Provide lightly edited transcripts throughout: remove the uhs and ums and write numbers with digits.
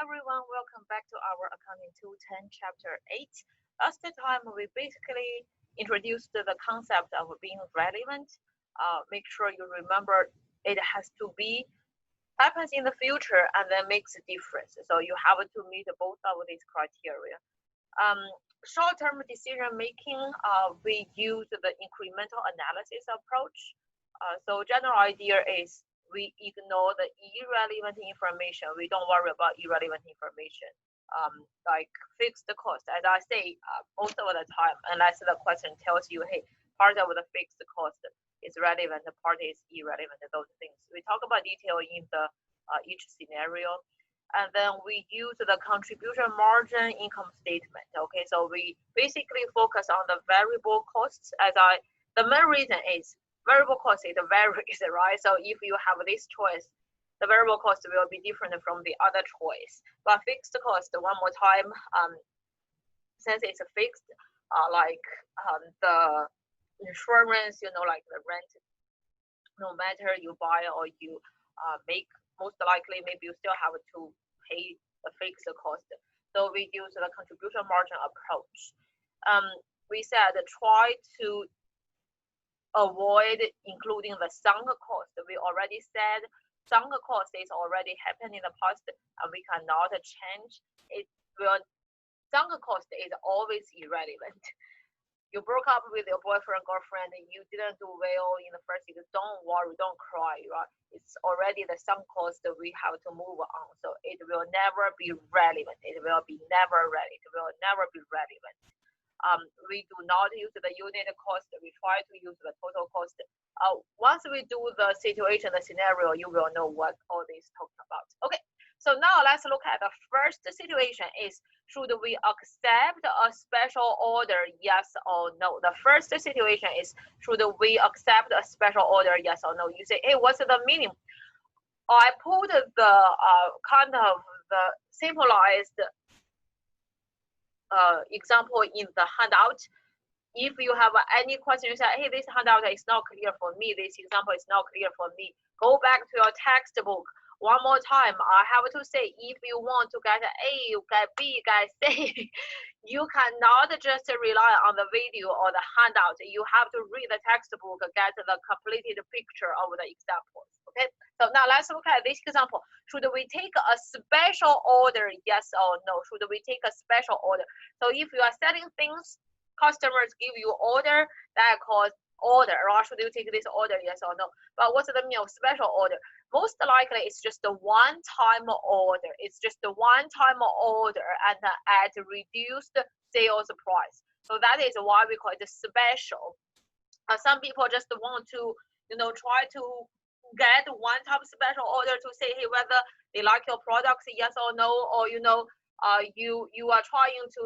everyone, welcome back to our Accounting 210 Chapter 8. Last time we basically introduced the concept of being relevant. Make sure you remember it has to be happens in the future and then makes a difference. So you have to meet both of these criteria. Um, Short-term decision making, we use the incremental analysis approach. So general idea is we ignore the irrelevant information. We don't worry about irrelevant information, like fixed cost. As I say, most of the time, unless the question tells you, hey, part of the fixed cost is relevant, the part is irrelevant, those things. We talk about detail in the each scenario. And then we use the contribution margin income statement. Okay, so we basically focus on the variable costs. The main reason is variable cost is varies, right? So if you have this choice, the variable cost will be different from the other choice. But fixed cost, one more time, since it's fixed, like the insurance, like the rent, no matter you buy or you make, most likely maybe you still have to pay the fixed cost. So we use the contribution margin approach. We said try to avoid including the sunk cost. We already said sunk cost is already happened in the past and we cannot change it. Sunk cost is always irrelevant. You broke up with your boyfriend, girlfriend, and you didn't do well in the first year, don't worry, don't cry, right? It's already the sunk cost that we have to move on. So it will never be relevant. It will be never relevant. It will never be relevant. We do not use the unit cost. We try to use the total cost. Once we do the situation, the scenario, you will know what all this talking about. Okay, so now let's look at the first situation is, should we accept a special order, yes or no? The first situation is, should we accept a special order, yes or no? You say, hey, what's the meaning? I put the kind of the simplified example in the handout. If you have any question, you say, hey, this handout is not clear for me, this example is not clear for me, go back to your textbook. One more time, I have to say, if you want to get A, get B, get C, you cannot just rely on the video or the handout. You have to read the textbook, get the completed picture of the examples. Okay, so now let's look at this example. Should we take a special order, yes or no? Should we take a special order? So if you are selling things, customers give you order, that calls order, or should you take this order, yes or no? But what's the meaning of special order? Most likely it's just a one-time order. It's just a one-time order and at reduced sales price. So that is why we call it special. Some people just want to, try to get one-time special order to say, hey, whether they like your products, yes or no, or you are trying to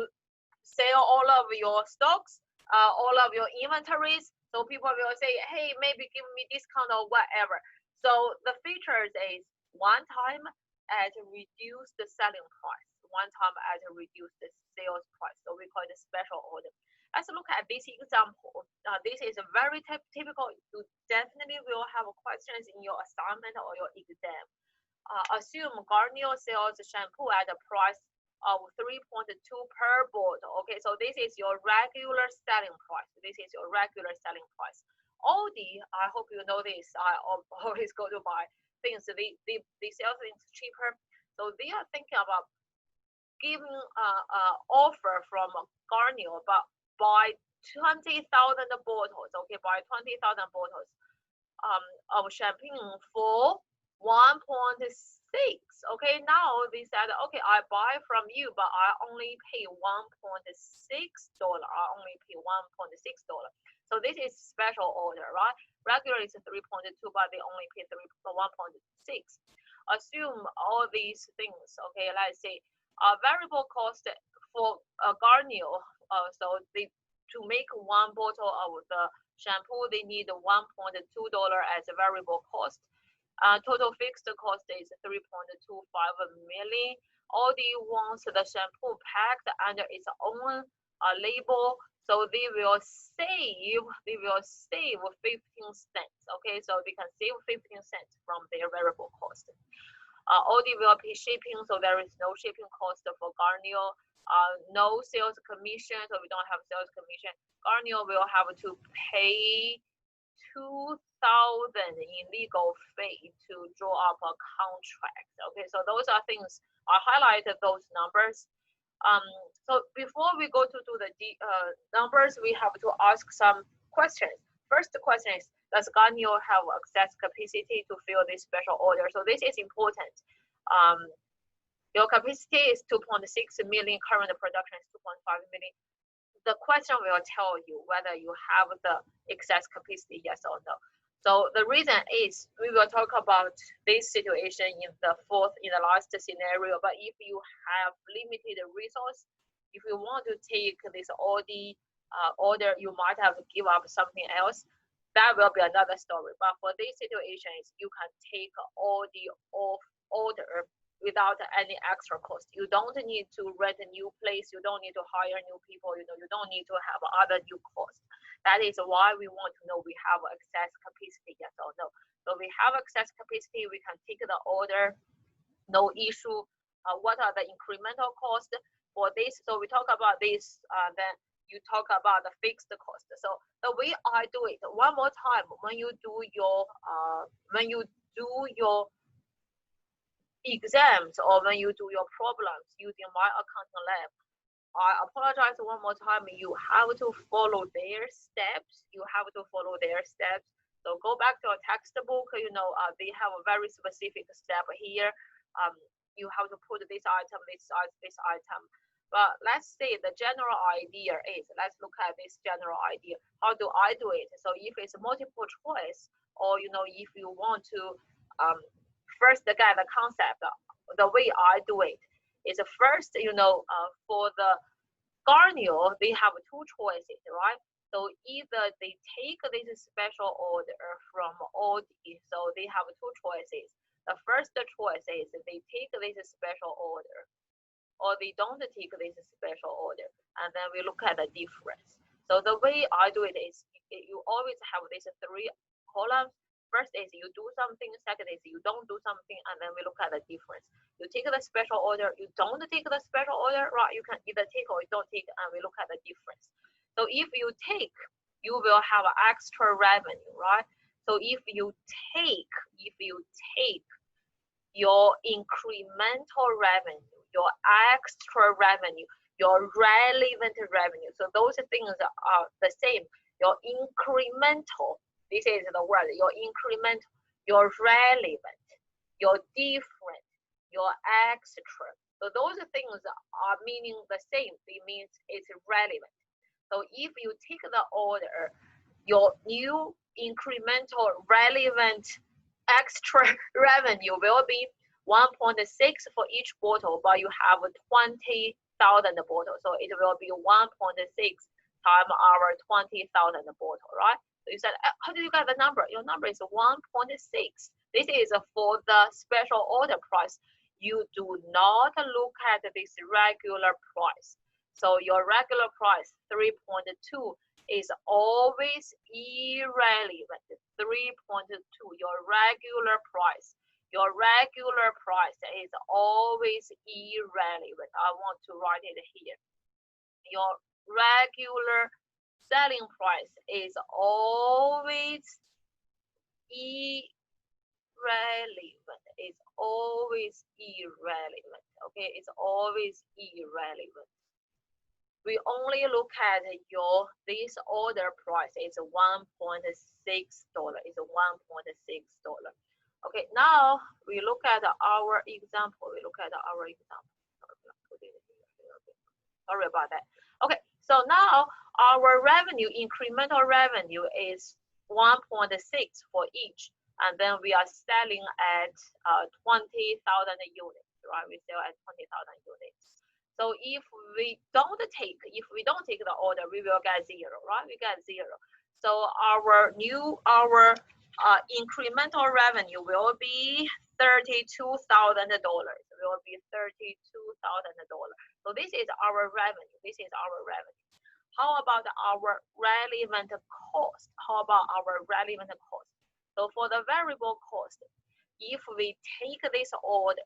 sell all of your stocks, all of your inventories. So people will say, hey, maybe give me discount or whatever. So the features is one time at reduced selling price, one time at reduced sales price. So we call it a special order. Let's look at this example. This is a very typical. You definitely will have questions in your assignment or your exam. Assume Garnier sells shampoo at a price of 3.2 per bottle. Okay, so this is your regular selling price. This is your regular selling price. Aldi, I hope you know this. I always go to buy things. They sell things cheaper. So they are thinking about giving offer from Garnier, but buy 20,000 bottles. Okay, buy 20,000 bottles of champagne for 1.6. Okay, now they said, okay, I buy from you, but I only pay $1.6. I only pay $1.6. So this is special order, right? Regular is 3.2, but they only pay 1.6. Assume all these things. Okay, let's say variable cost for Garnier. So to make one bottle of the shampoo, they need $1.2 as a variable cost. Total fixed cost is 3.25 million. Aldi wants the shampoo packed under its own label, so they will save 15 cents. Okay, so they can save 15 cents from their variable cost. OD will pay shipping, so there is no shipping cost for Garnier. No sales commission, so we don't have sales commission. Garnier will have to pay 2,000 in legal fee to draw up a contract. Okay, so those are things. I highlighted those numbers. So before we go to do the numbers, we have to ask some questions. First question is, does Garnier have access capacity to fill this special order? So this is important. Your capacity is 2.6 million, current production is 2.5 million. The question will tell you whether you have the excess capacity, yes or no. So the reason is, we will talk about this situation in the last scenario, but if you have limited resource, if you want to take this OD order, you might have to give up something else. That will be another story. But for this situation, you can take OD off order without any extra cost. You don't need to rent a new place. You don't need to hire new people. You don't need to have other new costs. That is why we want to know we have excess capacity, yes or no. So we have excess capacity, we can take the order, no issue. What are the incremental costs for this? So we talk about this, then you talk about the fixed cost. So the way I do it, one more time, when you do your exams or when you do your problems using My Accounting Lab, I apologize one more time, you have to follow their steps. You have to follow their steps. So go back to your textbook, they have a very specific step here. You have to put this item, this item. But let's say the general idea is, let's look at this general idea. How do I do it? So if it's multiple choice, or if you want to first get the concept, the way I do it is first, for the Garnier, they have two choices, right? So either they take this special order from OD, so they have two choices. The first choice is they take this special order, or they don't take this special order, and then we look at the difference. So the way I do it is, you always have these three columns. First is you do something, second is you don't do something, and then we look at the difference. You take the special order, you don't take the special order, right? You can either take or you don't take, and we look at the difference. So if you take, you will have extra revenue, right? So if you take your incremental revenue, your extra revenue, your relevant revenue, so those things are the same. Your incremental, this is the word, your incremental, your relevant, your different, your extra. So those things are meaning the same. It means it's relevant. So if you take the order, your new incremental relevant extra revenue will be 1.6 for each bottle, but you have 20,000 bottles. So it will be 1.6 times our 20,000 bottle, right? So you said, how do you get the number? Your number is 1.6. This is for the special order price. You do not look at this regular price. So your regular price, 3.2, is always irrelevant. 3.2, your regular price. Your regular price is always irrelevant. I want to write it here. Your regular selling price is always irrelevant. It's always irrelevant. Okay, it's always irrelevant. We only look at this order price is $1.6. It's $1.6. Okay, now we look at our example. Sorry about that. Okay, so now our revenue, incremental revenue, is 1.6 for each, and then we are selling at 20,000 units, right? We sell at 20,000 units. So if we don't take the order, we will get zero, right? We get zero. So our incremental revenue will be $32,000. Will be $32,000. So this is our revenue. How about our relevant cost? So for the variable cost, if we take this order,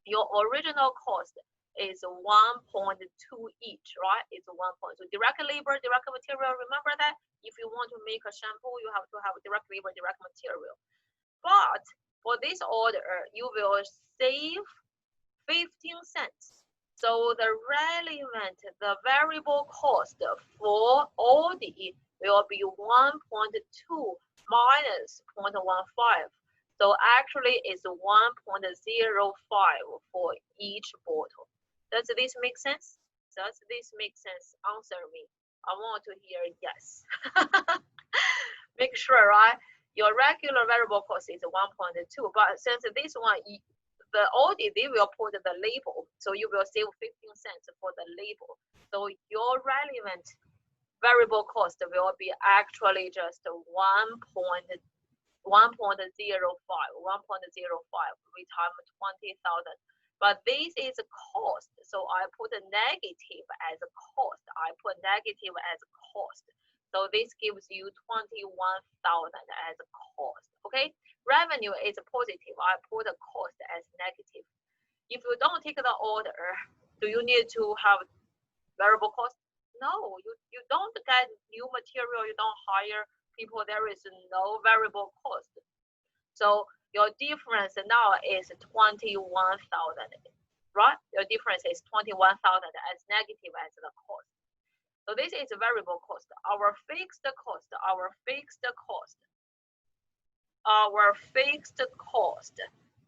your original cost is 1.2 each, right? It's 1 point. So direct labor, direct material, remember that? If you want to make a shampoo, you have to have direct labor, direct material. But for this order, you will save 15 cents. So the relevant, the variable cost for Audi will be 1.2 minus 0.15. So actually it's 1.05 for each bottle. Does this make sense? Does this make sense? Answer me. I want to hear yes. Make sure, right? Your regular variable cost is 1.2, but since this one, the audit, they will put the label, so you will save 15 cents for the label. So your relevant variable cost will be actually just 1.05, we times 20,000. But this is a cost, so I put a negative as a cost. So this gives you 21,000 as a cost. Okay, revenue is positive. I put a cost as negative. If you don't take the order, do you need to have variable cost? No, you don't get new material. You don't hire people. There is no variable cost. So your difference now is 21,000, right? Your difference is 21,000 as negative as the cost. So this is variable cost. Our fixed cost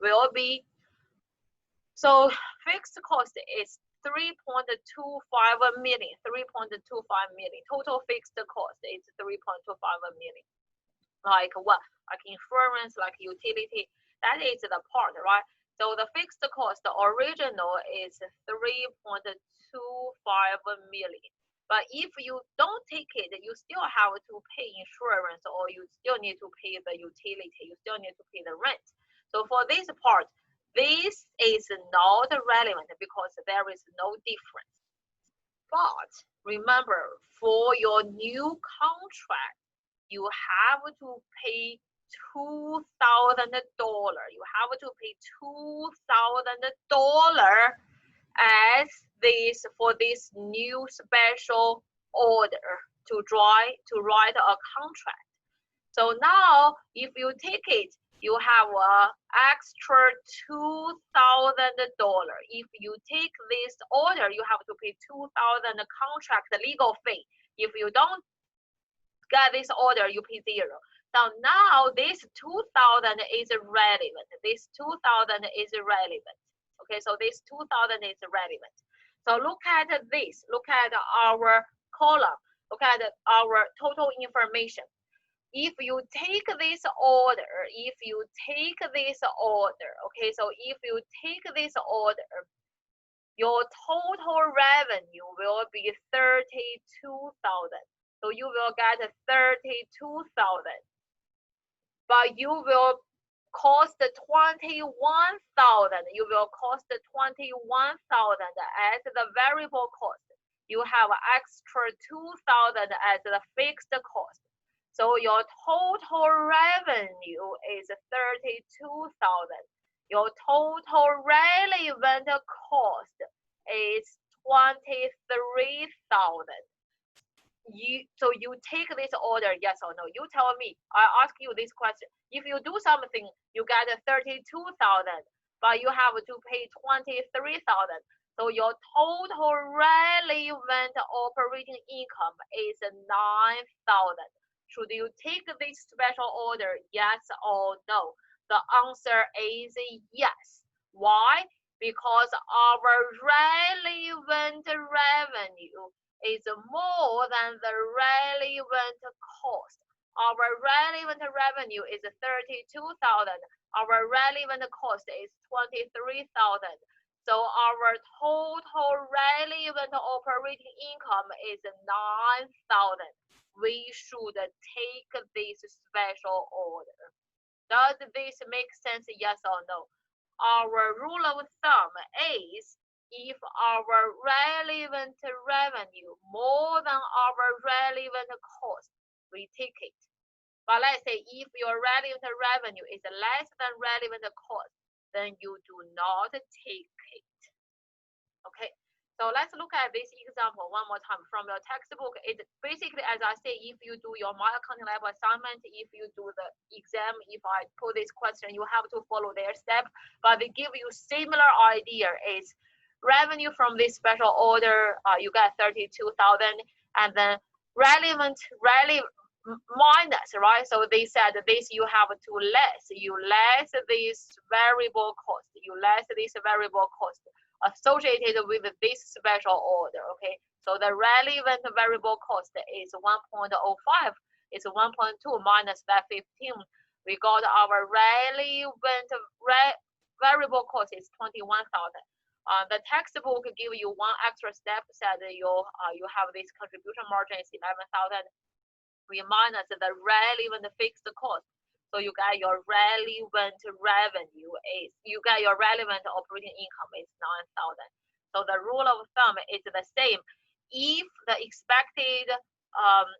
will be, so fixed cost is 3.25 million. Total fixed cost is 3.25 million. Like what? Like insurance, like utility. That is the part, right? So the fixed cost, the original is 3.25 million. But if you don't take it, you still have to pay insurance, or you still need to pay the utility, you still need to pay the rent. So for this part, this is not relevant because there is no difference. But remember, for your new contract, you have to pay $2,000. You have to pay $2,000 as this for this new special order to write a contract. So now if you take it, you have an extra $2,000. If you take this order, you have to pay $2,000 contract legal fee. If you don't get this order, you pay zero. So now this 2,000 is relevant. Okay, so this 2,000 is relevant. So look at this. Look at our column. Look at our total information. If you take this order, okay, so if you take this order, your total revenue will be 32,000. So you will get 32,000, but you will cost 21,000. You will cost 21,000 as the variable cost. You have extra 2,000 as the fixed cost. So your total revenue is 32,000. Your total relevant cost is 23,000. So you take this order, yes or no? You tell me. I ask you this question. If you do something, you get 32,000, but you have to pay 23,000. So your total relevant operating income is 9,000. Should you take this special order, yes or no? The answer is yes. Why? Because our relevant revenue is more than the relevant cost. Our relevant revenue is 32,000. Our relevant cost is 23,000. So our total relevant operating income is 9,000. We should take this special order. Does this make sense? Yes or no? Our rule of thumb is if our relevant revenue more than our relevant cost, we take it. But let's say if your relevant revenue is less than relevant cost, then you do not take it. Okay, so let's look at this example one more time from your textbook. It basically, as I say, if you do your My Accounting Lab assignment, if you do the exam, if I put this question, you have to follow their step, but they give you similar idea. Is revenue from this special order, you get 32,000, and then relevant minus, right? So they said this you have to less, you less this variable cost, you less this variable cost associated with this special order. Okay, so the relevant variable cost is 1.05, it's 1.2 minus that 15. We got our relevant variable cost is 21,000. The textbook give you one extra step, said you have this contribution margin is 11,000. We minus the relevant fixed cost. So you get your relevant revenue is, you get your relevant operating income is 9,000. So the rule of thumb is the same. If the expected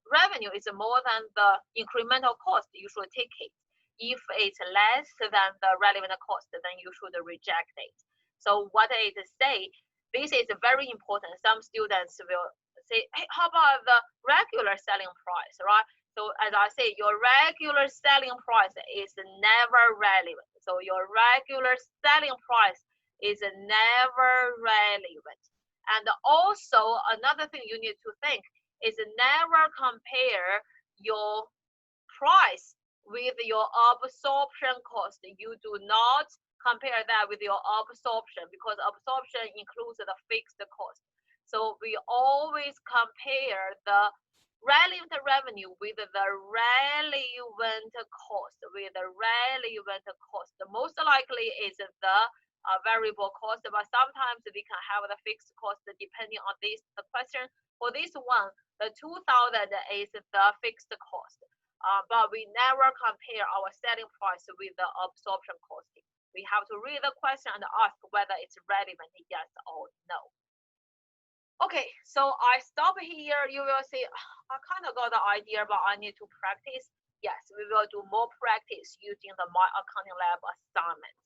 revenue is more than the incremental cost, you should take it. If it's less than the relevant cost, then you should reject it. So what it say, this is very important. Some students will say, hey, how about the regular selling price, right? So as I say, your regular selling price is never relevant. So your regular selling price is never relevant. And also another thing you need to think is never compare your price with your absorption cost. You do not compare that with your absorption, because absorption includes the fixed cost. So we always compare the relevant revenue with the relevant cost, with the relevant cost. Most likely is the variable cost, but sometimes we can have the fixed cost depending on this the question. For this one, the 2,000 is the fixed cost, but we never compare our selling price with the absorption costing. We have to read the question and ask whether it's relevant, yes or no. Okay, so I stop here. You will see, I kind of got the idea, but I need to practice. Yes, we will do more practice using the My Accounting Lab assignment.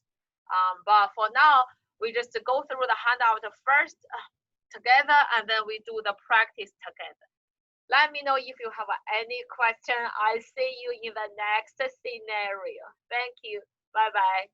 But for now, we just go through the handout first together, and then we do the practice together. Let me know if you have any question. I'll see you in the next scenario. Thank you. Bye-bye.